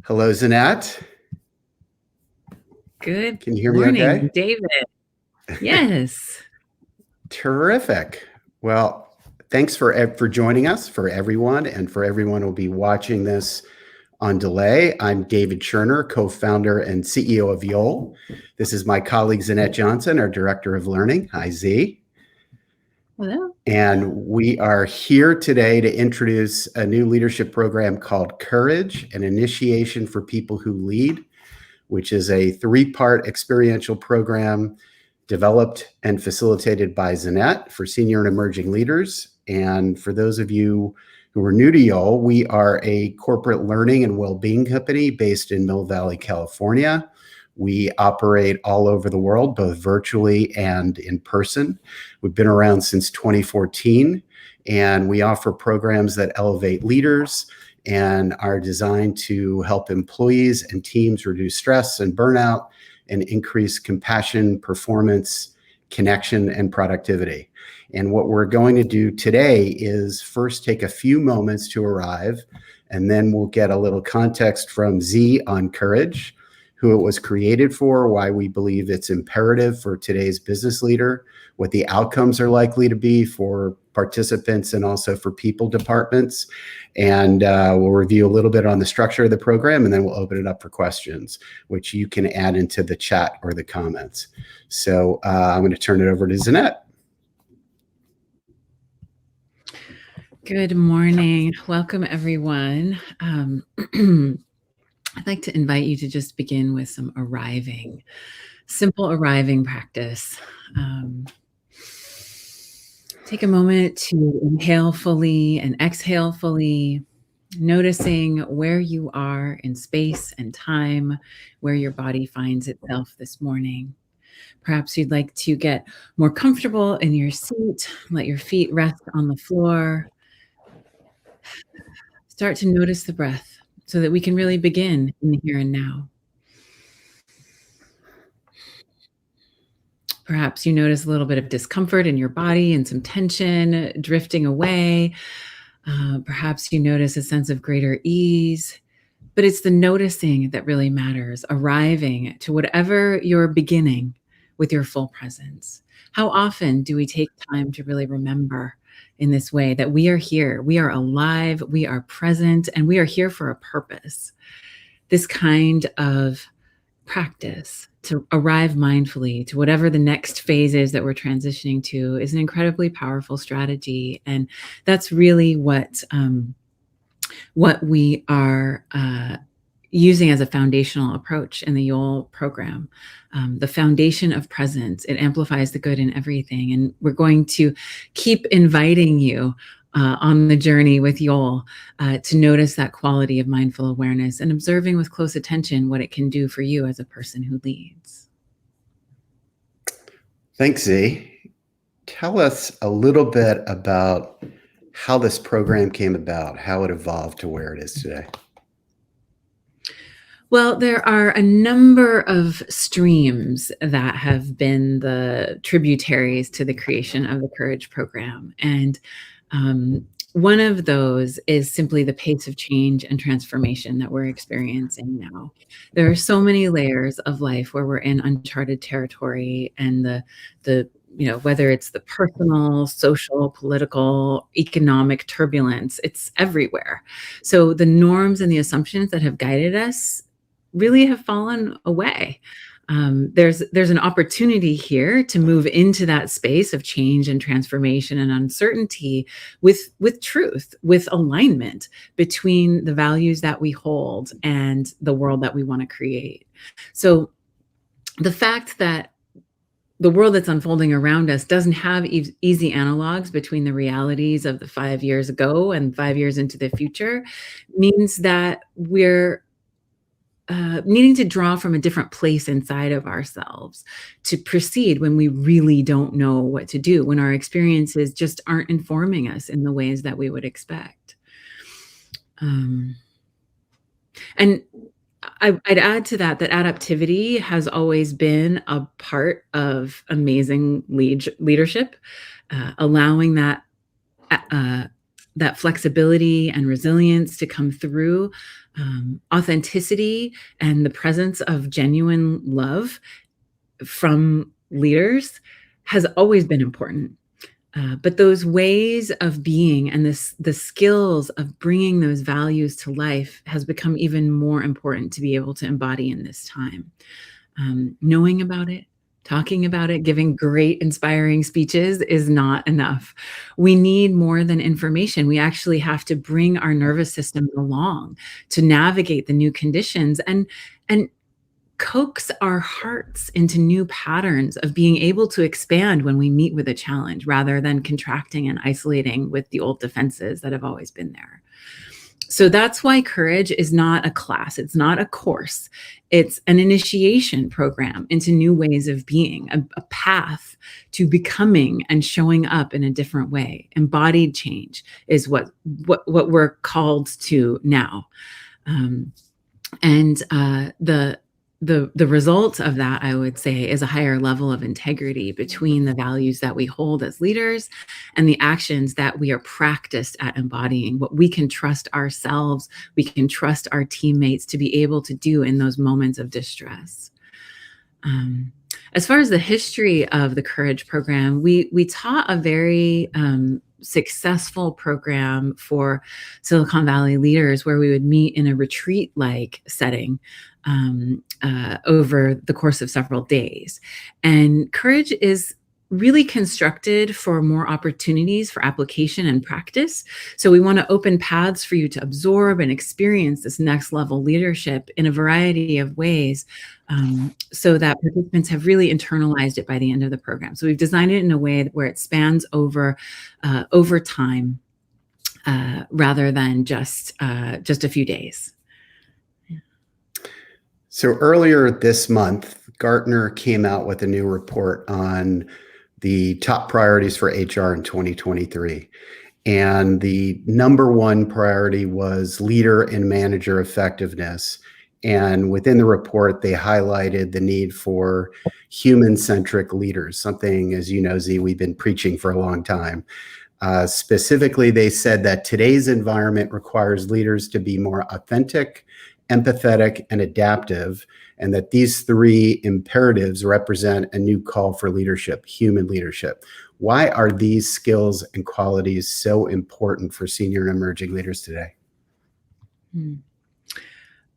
Hello, Zanette. Good Can you hear me morning, okay? David. Yes. Terrific. Well, thanks for joining us, for everyone, and for everyone who'll be watching this on delay. I'm David Scherner, co-founder and CEO of Yole. This is my colleague, Zanette Johnson, our Director of Learning. Hi, Z. Hello. And we are here today to introduce a new leadership program called Courage, an initiation for people who lead, which is a 3-part experiential program developed and facilitated by Zanette for senior and emerging leaders. And for those of you who are new to Yole, we are a corporate learning and well-being company based in Mill Valley, California. We operate all over the world, both virtually and in person. We've been around since 2014, and we offer programs that elevate leaders and are designed to help employees and teams reduce stress and burnout and increase compassion, performance, connection, and productivity. And what we're going to do today is first take a few moments to arrive, and then we'll get a little context from Z on Courage, who it was created for, why we believe it's imperative for today's business leader, what the outcomes are likely to be for participants and also for people departments. And we'll review a little bit on the structure of the program, and then we'll open it up for questions, which you can add into the chat or the comments. So I'm going to turn it over to Zanette. Good morning. Welcome, everyone. I'd like to invite you to just begin with some simple arriving practice. Take a moment to inhale fully and exhale fully, noticing where you are in space and time, where your body finds itself this morning. Perhaps you'd like to get more comfortable in your seat, let your feet rest on the floor. Start to notice the breath so that we can really begin in the here and now. Perhaps you notice a little bit of discomfort in your body and some tension drifting away. Perhaps you notice a sense of greater ease, but it's the noticing that really matters, arriving to whatever you're beginning with your full presence. How often do we take time to really remember in this way that we are here, we are alive, we are present, and we are here for a purpose? This kind of practice to arrive mindfully to whatever the next phase is that we're transitioning to is an incredibly powerful strategy. And that's really what we are using as a foundational approach in the Yole program. The foundation of presence, it amplifies the good in everything. And we're going to keep inviting you on the journey with Yole to notice that quality of mindful awareness and observing with close attention what it can do for you as a person who leads. Thanks, Z. Tell us a little bit about how this program came about, how it evolved to where it is today. Well, there are a number of streams that have been the tributaries to the creation of the Courage program. And one of those is simply the pace of change and transformation that we're experiencing now. There are so many layers of life where we're in uncharted territory, and whether it's the personal, social, political, economic turbulence, it's everywhere. So the norms and the assumptions that have guided us really have fallen away. There's an opportunity here to move into that space of change and transformation and uncertainty with truth, with alignment between the values that we hold and the world that we want to create. So the fact that the world that's unfolding around us doesn't have easy analogs between the realities of the 5 years ago and 5 years into the future means that we're needing to draw from a different place inside of ourselves to proceed when we really don't know what to do, when our experiences just aren't informing us in the ways that we would expect. And I'd add to that adaptivity has always been a part of amazing leadership, allowing that flexibility and resilience to come through Authenticity and the presence of genuine love from leaders has always been important. But those ways of being and the skills of bringing those values to life has become even more important to be able to embody in this time. Knowing about it, talking about it, giving great inspiring speeches is not enough. We need more than information. We actually have to bring our nervous system along to navigate the new conditions and coax our hearts into new patterns of being able to expand when we meet with a challenge rather than contracting and isolating with the old defenses that have always been there. So that's why courage is not a class. It's not a course. It's an initiation program into new ways of being, a path to becoming and showing up in a different way. Embodied change is what we're called to now. The result of that, I would say, is a higher level of integrity between the values that we hold as leaders and the actions that we are practiced at embodying, what we can trust ourselves, we can trust our teammates to be able to do in those moments of distress. As far as the history of the Courage program, we taught a very successful program for Silicon Valley leaders where we would meet in a retreat-like setting over the course of several days. And Courage is really constructed for more opportunities for application and practice. So we want to open paths for you to absorb and experience this next level leadership in a variety of ways, so that participants have really internalized it by the end of the program. So we've designed it in a way where it spans over time, rather than just a few days. So earlier this month, Gartner came out with a new report on the top priorities for HR in 2023. And the number one priority was leader and manager effectiveness. And within the report, they highlighted the need for human-centric leaders, something, as you know, Z, we've been preaching for a long time. Specifically, they said that today's environment requires leaders to be more authentic, empathetic, and adaptive, and that these three imperatives represent a new call for leadership, human leadership. Why are these skills and qualities so important for senior and emerging leaders today?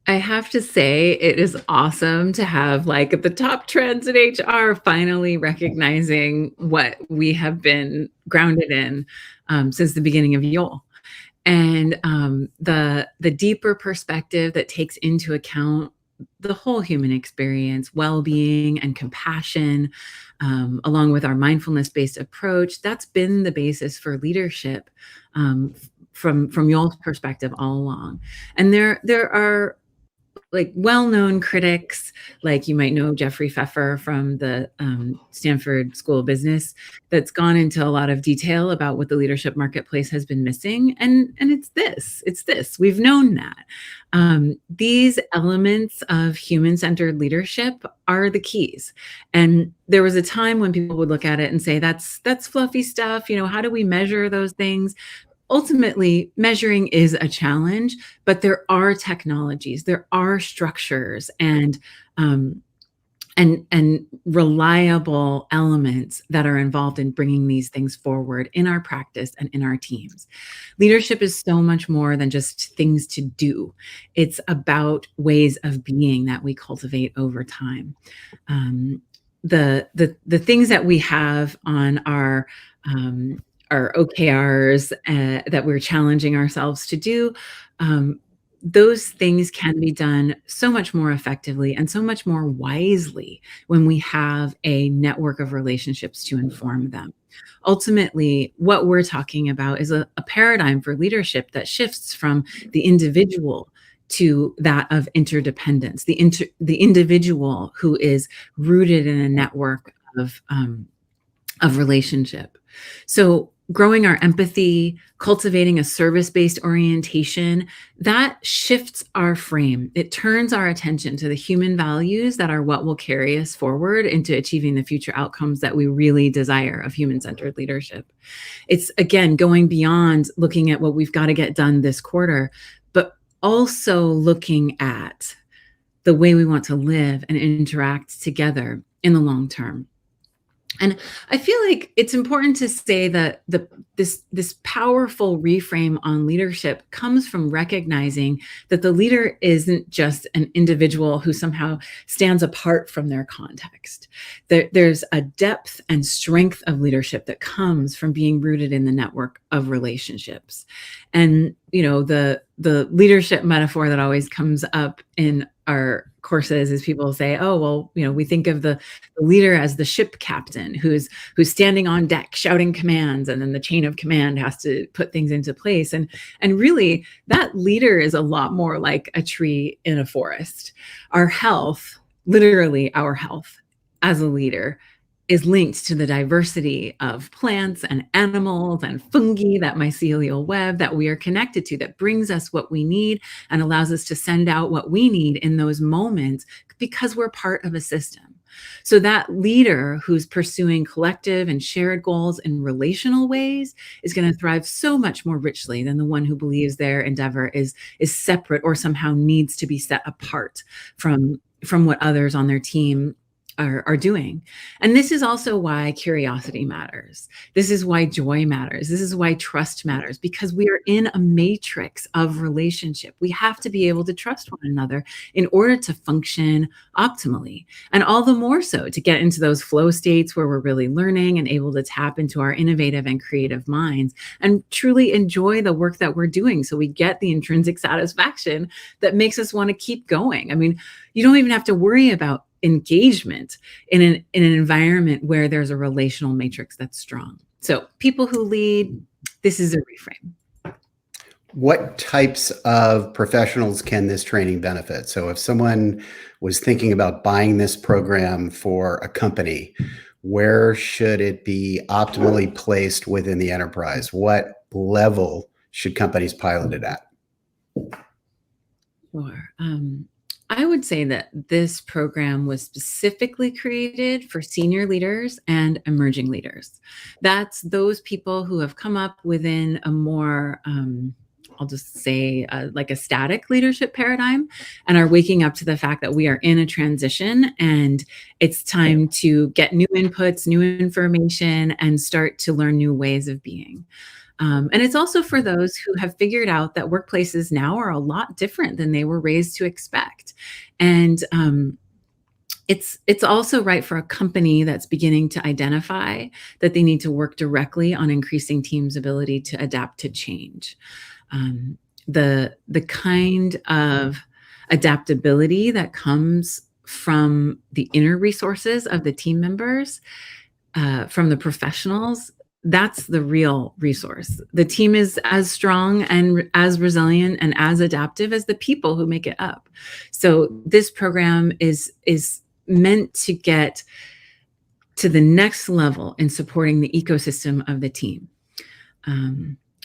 I have to say, it is awesome to have like the top trends in HR finally recognizing what we have been grounded in since the beginning of YOL. And the deeper perspective that takes into account the whole human experience, well-being and compassion, along with our mindfulness-based approach, that's been the basis for leadership from y'all's perspective all along. And there are like well-known critics, like you might know Jeffrey Pfeffer from the Stanford School of Business, that's gone into a lot of detail about what the leadership marketplace has been missing. And it's this, we've known that. These elements of human-centered leadership are the keys. And there was a time when people would look at it and say, that's fluffy stuff. You know, how do we measure those things? Ultimately, measuring is a challenge, but there are technologies, there are structures, and reliable elements that are involved in bringing these things forward in our practice and in our teams. Leadership is so much more than just things to do. It's about ways of being that we cultivate over time. The things that we have on our OKRs that we're challenging ourselves to do, those things can be done so much more effectively and so much more wisely when we have a network of relationships to inform them. Ultimately, what we're talking about is a paradigm for leadership that shifts from the individual to that of interdependence, the individual who is rooted in a network of relationship. So growing our empathy, cultivating a service-based orientation, that shifts our frame. It turns our attention to the human values that are what will carry us forward into achieving the future outcomes that we really desire of human-centered leadership. It's, again, going beyond looking at what we've got to get done this quarter, but also looking at the way we want to live and interact together in the long term. And I feel like it's important to say that this powerful reframe on leadership comes from recognizing that the leader isn't just an individual who somehow stands apart from their context. There's a depth and strength of leadership that comes from being rooted in the network of relationships. And the leadership metaphor that always comes up in our courses is people say, oh, well, we think of the leader as the ship captain who's standing on deck shouting commands, and then the chain of command has to put things into place. And really, that leader is a lot more like a tree in a forest. Our health, literally our health as a leader, is linked to the diversity of plants and animals and fungi, that mycelial web that we are connected to, that brings us what we need and allows us to send out what we need in those moments because we're part of a system. So that leader who's pursuing collective and shared goals in relational ways is going to thrive so much more richly than the one who believes their endeavor is separate or somehow needs to be set apart from what others on their team are doing. And this is also why curiosity matters. This is why joy matters. This is why trust matters, because we are in a matrix of relationship. We have to be able to trust one another in order to function optimally. And all the more so to get into those flow states where we're really learning and able to tap into our innovative and creative minds and truly enjoy the work that we're doing. So we get the intrinsic satisfaction that makes us want to keep going. I mean, you don't even have to worry about engagement in an environment where there's a relational matrix that's strong. So people who lead, this is a reframe. What types of professionals can this training benefit? So if someone was thinking about buying this program for a company, where should it be optimally placed within the enterprise? What level should companies pilot it at? Sure. I would say that this program was specifically created for senior leaders and emerging leaders. That's those people who have come up within a more, I'll just say, like a static leadership paradigm, and are waking up to the fact that we are in a transition and it's time to get new inputs, new information, and start to learn new ways of being. And it's also for those who have figured out that workplaces now are a lot different than they were raised to expect. And it's also right for a company that's beginning to identify that they need to work directly on increasing teams' ability to adapt to change. The kind of adaptability that comes from the inner resources of the team members, from the professionals, that's the real resource. The team is as strong and as resilient and as adaptive as the people who make it up. So this program is meant to get to the next level in supporting the ecosystem of the team.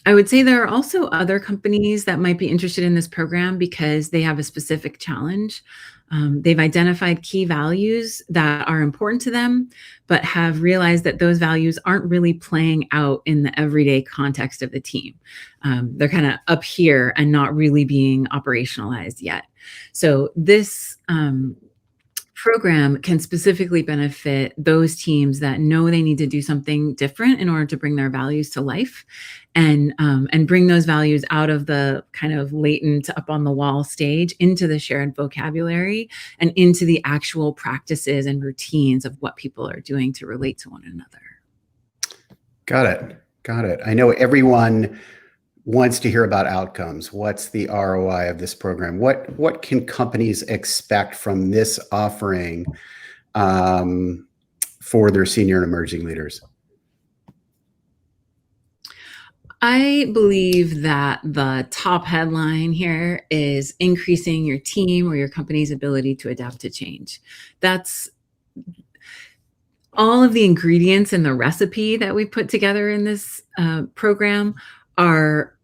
I would say there are also other companies that might be interested in this program because they have a specific challenge. They've identified key values that are important to them, but have realized that those values aren't really playing out in the everyday context of the team. They're kind of up here and not really being operationalized yet. So this program can specifically benefit those teams that know they need to do something different in order to bring their values to life, and bring those values out of the kind of latent up on the wall stage into the shared vocabulary and into the actual practices and routines of what people are doing to relate to one another. Got it. I know everyone wants to hear about outcomes. What's the ROI of this program? What can companies expect from this offering for their senior and emerging leaders? I believe that the top headline here is increasing your team or your company's ability to adapt to change. That's all of the ingredients in the recipe that we put together in this program are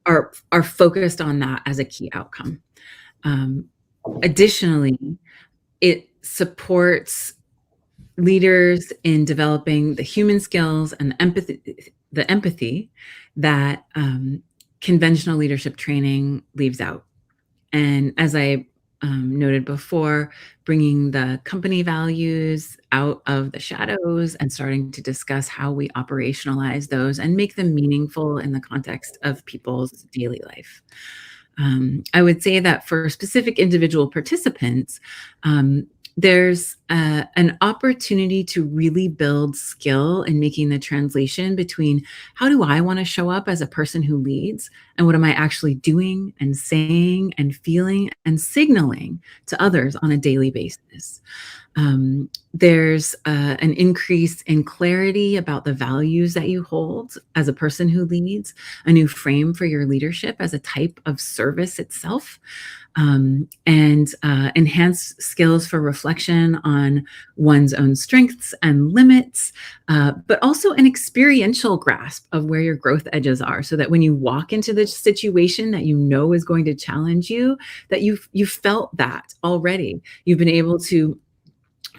focused on that as a key outcome. Additionally, it supports leaders in developing the human skills and the empathy that conventional leadership training leaves out. And as I noted before, bringing the company values out of the shadows and starting to discuss how we operationalize those and make them meaningful in the context of people's daily life. I would say that for specific individual participants, there's an opportunity to really build skill in making the translation between how do I want to show up as a person who leads, and what am I actually doing and saying and feeling and signaling to others on a daily basis. There's an increase in clarity about the values that you hold as a person who leads, a new frame for your leadership as a type of service itself, and enhanced skills for reflection on one's own strengths and limits, but also an experiential grasp of where your growth edges are, so that when you walk into the situation that you know is going to challenge you, that you've felt that already. You've been able to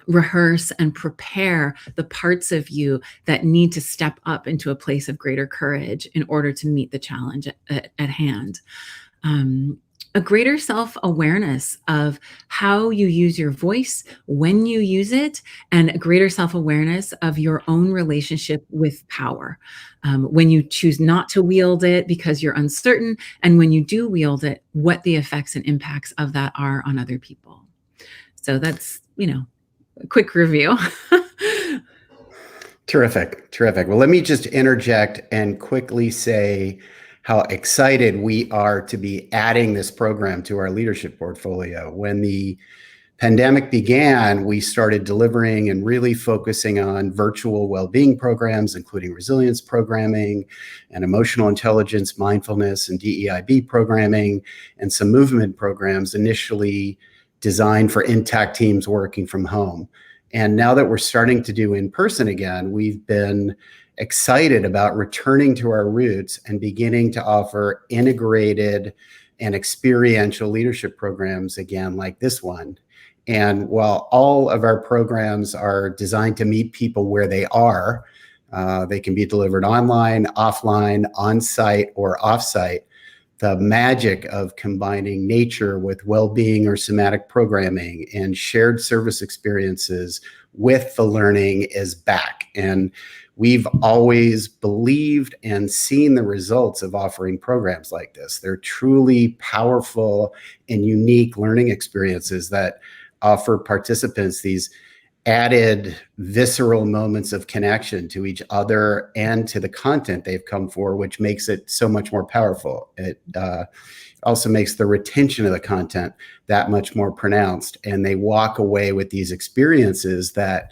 rehearse and prepare the parts of you that need to step up into a place of greater courage in order to meet the challenge at hand. A greater self-awareness of how you use your voice, when you use it, and a greater self-awareness of your own relationship with power. When you choose not to wield it because you're uncertain, and when you do wield it, what the effects and impacts of that are on other people. So that's, a quick review. Terrific. Terrific. Well, let me just interject and quickly say how excited we are to be adding this program to our leadership portfolio. When the pandemic began, we started delivering and really focusing on virtual well-being programs, including resilience programming and emotional intelligence, mindfulness, and DEIB programming, and some movement programs initially designed for intact teams working from home. And now that we're starting to do in person again, we've been excited about returning to our roots and beginning to offer integrated and experiential leadership programs again, like this one. And while all of our programs are designed to meet people where they are, they can be delivered online, offline, on-site, or off-site. The magic of combining nature with well-being or somatic programming and shared service experiences with the learning is back. And we've always believed and seen the results of offering programs like this. They're truly powerful and unique learning experiences that offer participants these added visceral moments of connection to each other and to the content they've come for, which makes it so much more powerful. It also makes the retention of the content that much more pronounced, and they walk away with these experiences that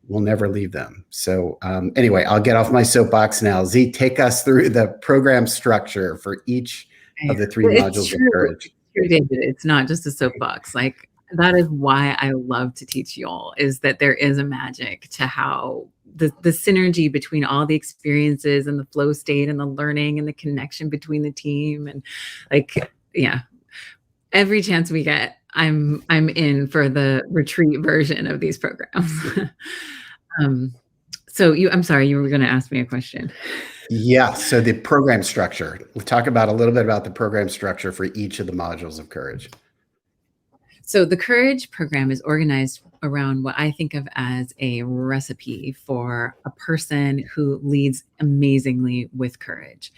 will never leave them. So anyway, I'll get off my soapbox now. Z, take us through the program structure for each of the three modules of Courage. It's true, David. It's not just a soapbox. Like, that is why I love to teach y'all, is that there is a magic to how the synergy between all the experiences and the flow state and the learning and the connection between the team. And every chance we get, I'm in for the retreat version of these programs. I'm sorry, you were going to ask me a question. Yeah. So the program structure, we'll talk about a little bit about the program structure for each of the modules of Courage. So the Courage program is organized around what I think of as a recipe for a person who leads amazingly with courage.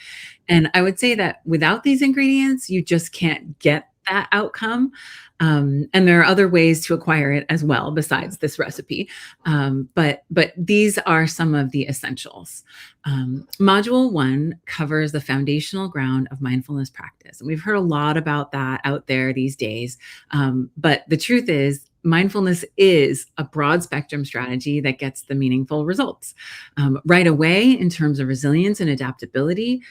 And I would say that without these ingredients, you just can't get that outcome. And there are other ways to acquire it as well, besides this recipe. But these are some of the essentials. Module 1 covers the foundational ground of mindfulness practice. And we've heard a lot about that out there these days. But the truth is, mindfulness is a broad spectrum strategy that gets the meaningful results right away in terms of resilience and adaptability,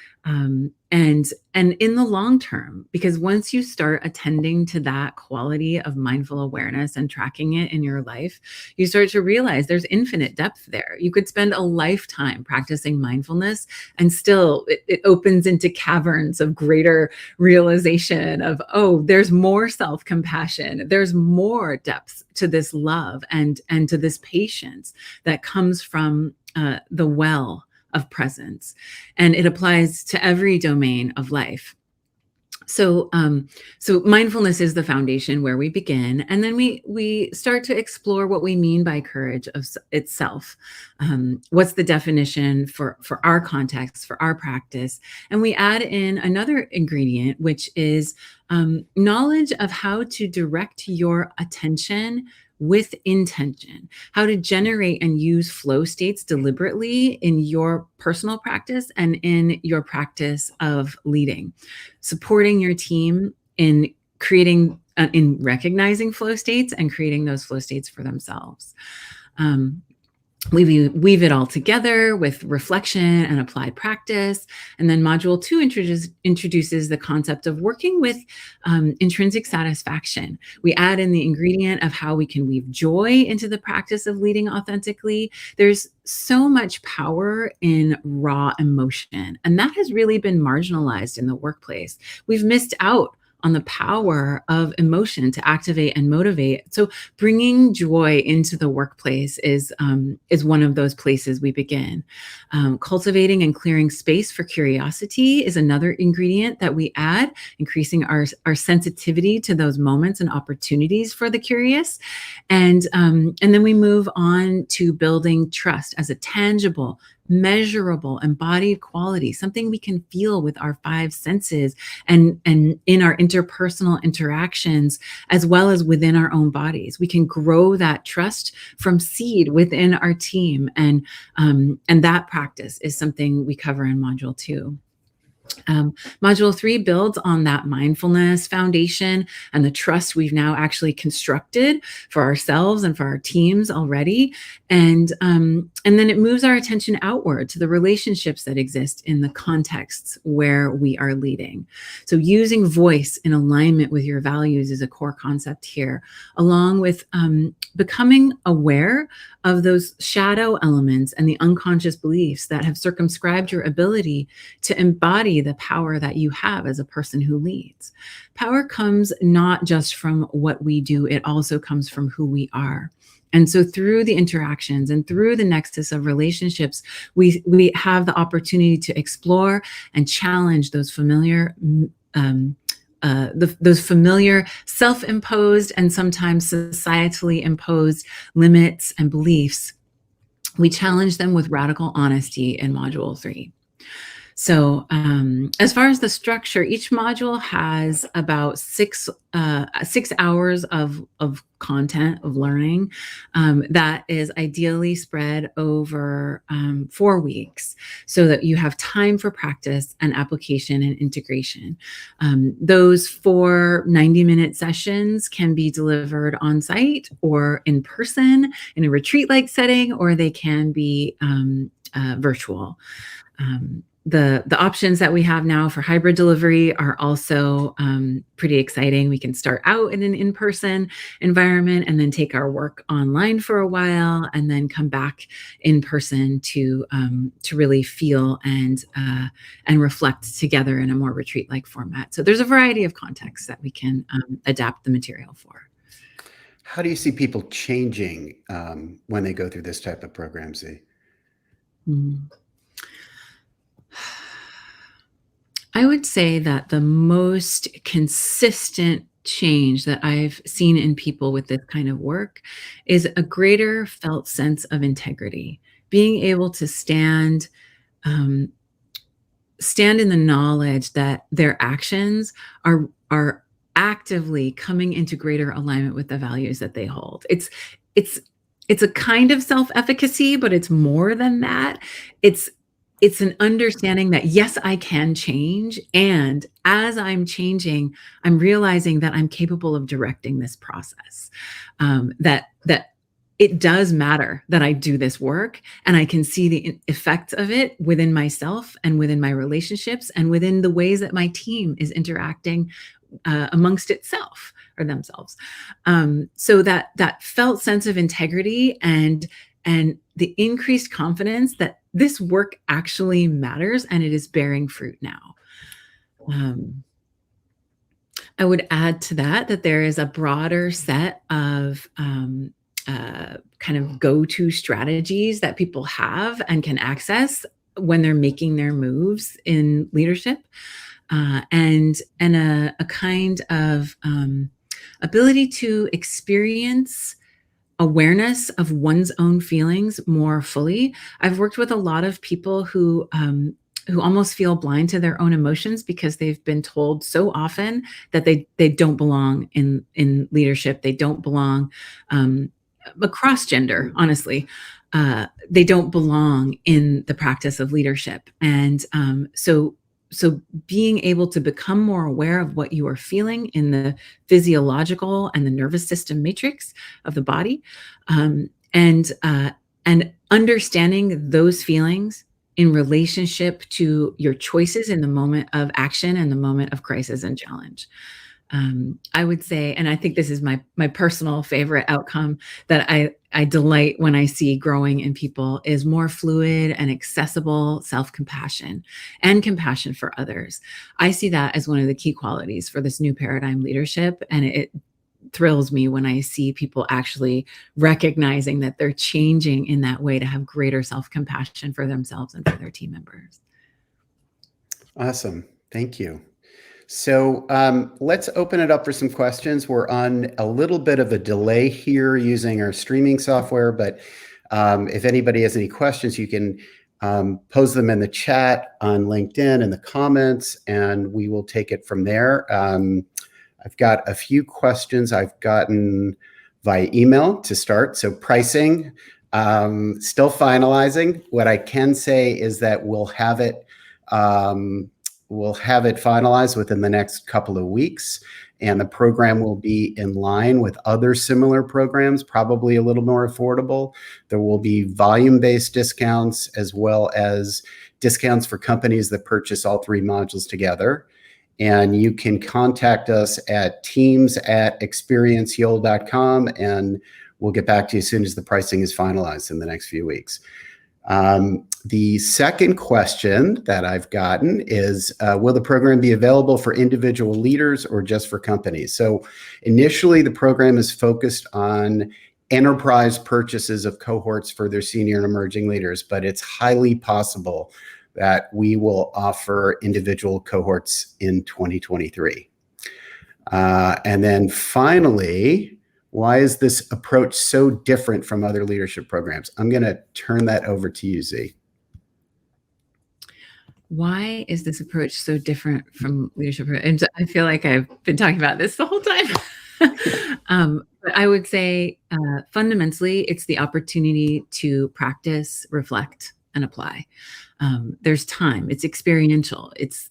and in the long term, because once you start attending to that quality of mindful awareness and tracking it in your life, you start to realize there's infinite depth there. You could spend a lifetime practicing mindfulness, and still it opens into caverns of greater realization of, oh, there's more self-compassion, there's more depth to this love and to this patience that comes from the well of presence. And it applies to every domain of life. So mindfulness is the foundation where we begin, and then we start to explore what we mean by courage itself. What's the definition for our context, for our practice? And we add in another ingredient, which is knowledge of how to direct your attention with intention, how to generate and use flow states deliberately in your personal practice and in your practice of leading, supporting your team in creating, in recognizing flow states and creating those flow states for themselves. We weave it all together with reflection and applied practice. And then module 2 introduces the concept of working with intrinsic satisfaction. We add in the ingredient of how we can weave joy into the practice of leading authentically. There's so much power in raw emotion, and that has really been marginalized in the workplace. We've missed out on the power of emotion to activate and motivate. So bringing joy into the workplace is one of those places we begin. Cultivating and clearing space for curiosity is another ingredient that we add, increasing our sensitivity to those moments and opportunities for the curious. And then we move on to building trust as a tangible, measurable, embodied quality, something we can feel with our 5 senses and in our interpersonal interactions, as well as within our own bodies. We can grow that trust from seed within our team. And that practice is something we cover in module 2. Module 3 builds on that mindfulness foundation and the trust we've now actually constructed for ourselves and for our teams already. And then it moves our attention outward to the relationships that exist in the contexts where we are leading. So using voice in alignment with your values is a core concept here, along with becoming aware of those shadow elements and the unconscious beliefs that have circumscribed your ability to embody the power that you have as a person who leads. Power comes not just from what we do, it also comes from who we are. And so through the interactions and through the nexus of relationships, we have the opportunity to explore and challenge those familiar those familiar self-imposed and sometimes societally imposed limits and beliefs. We challenge them with radical honesty in module 3. So as far as the structure, each module has about 6 hours of content, of learning that is ideally spread over 4 weeks so that you have time for practice and application and integration. Those 4 90-minute sessions can be delivered on site or in person in a retreat-like setting, or they can be virtual. The options that we have now for hybrid delivery are also pretty exciting. We can start out in an in-person environment and then take our work online for a while and then come back in person to really feel and reflect together in a more retreat-like format. So there's a variety of contexts that we can adapt the material for. How do you see people changing when they go through this type of program, Z? I would say that the most consistent change that I've seen in people with this kind of work is a greater felt sense of integrity, being able to stand in the knowledge that their actions are actively coming into greater alignment with the values that they hold. It's a kind of self-efficacy, but it's more than that. It's an understanding that, yes, I can change. And as I'm changing, I'm realizing that I'm capable of directing this process, that it does matter that I do this work and I can see the effects of it within myself and within my relationships and within the ways that my team is interacting amongst itself or themselves. So that felt sense of integrity and the increased confidence that this work actually matters and it is bearing fruit now. I would add to that there is a broader set of kind of go-to strategies that people have and can access when they're making their moves in leadership. and a kind of ability to experience awareness of one's own feelings more fully. I've worked with a lot of people who almost feel blind to their own emotions because they've been told so often that they don't belong in leadership. They don't belong across gender, honestly. They don't belong in the practice of leadership. And so being able to become more aware of what you are feeling in the physiological and the nervous system matrix of the body, and understanding those feelings in relationship to your choices in the moment of action and the moment of crisis and challenge. I would say, and I think this is my personal favorite outcome that I delight when I see growing in people, is more fluid and accessible self-compassion and compassion for others. I see that as one of the key qualities for this new paradigm leadership, and it thrills me when I see people actually recognizing that they're changing in that way to have greater self-compassion for themselves and for their team members. Awesome. Thank you. So let's open it up for some questions. We're on a little bit of a delay here using our streaming software, but if anybody has any questions, you can pose them in the chat on LinkedIn in the comments, and we will take it from there. I've got a few questions I've gotten via email to start. So pricing, still finalizing. What I can say is that we'll have it finalized within the next couple of weeks, and the program will be in line with other similar programs, probably a little more affordable. There will be volume-based discounts as well as discounts for companies that purchase all three modules together. And you can contact us at teams@experienceyold.com, and we'll get back to you as soon as the pricing is finalized in the next few weeks. The second question that I've gotten is, will the program be available for individual leaders or just for companies? So initially, the program is focused on enterprise purchases of cohorts for their senior and emerging leaders, but it's highly possible that we will offer individual cohorts in 2023. And then finally, why is this approach so different from other leadership programs? I'm going to turn that over to you, Z. Why is this approach so different from leadership? And I feel like I've been talking about this the whole time. But I would say fundamentally, it's the opportunity to practice, reflect, and apply. There's time. It's experiential. It's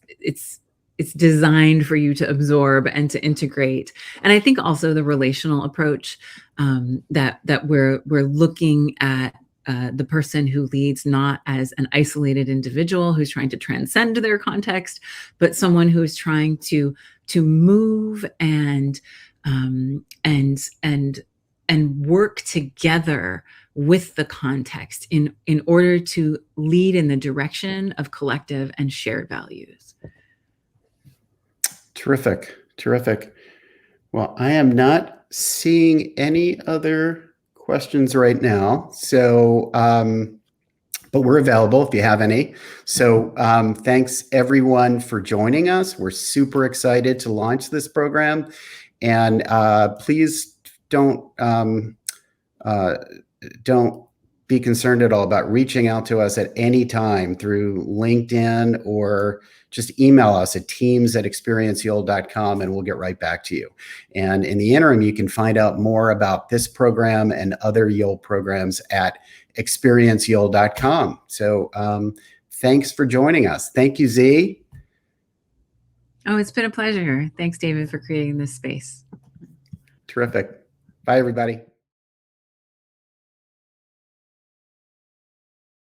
designed for you to absorb and to integrate. And I think also the relational approach, that we're looking at the person who leads not as an isolated individual who's trying to transcend their context, but someone who is trying to move and work together with the context in order to lead in the direction of collective and shared values. Terrific. Well, I am not seeing any other questions right now. So, but we're available if you have any. So thanks everyone for joining us. We're super excited to launch this program. And please don't be concerned at all about reaching out to us at any time through LinkedIn, or just email us at teams@experienceyold.com, and we'll get right back to you. And in the interim, you can find out more about this program and other Yold programs at experienceyold.com. So thanks for joining us. Thank you, Z. Oh, it's been a pleasure. Thanks, David, for creating this space. Terrific. Bye, everybody.